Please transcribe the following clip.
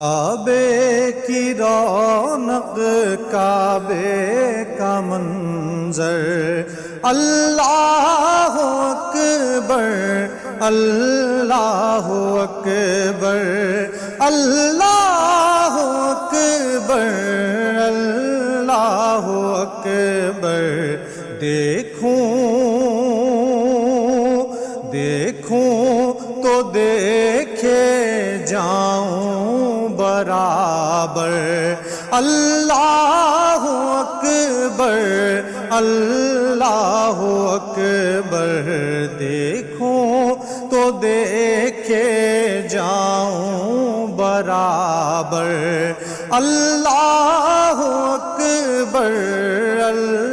کعبے کی رونق، کعبے کا منظر، اللہ اکبر، اللہ اکبر، اللہ اکبر، اللہ اکبر۔ دیکھوں تو دیکھے جاؤں برابر، اللہ اکبر، اللہ اکبر۔ دیکھوں تو دیکھے جاؤں برابر، اللہ اکبر، اللہ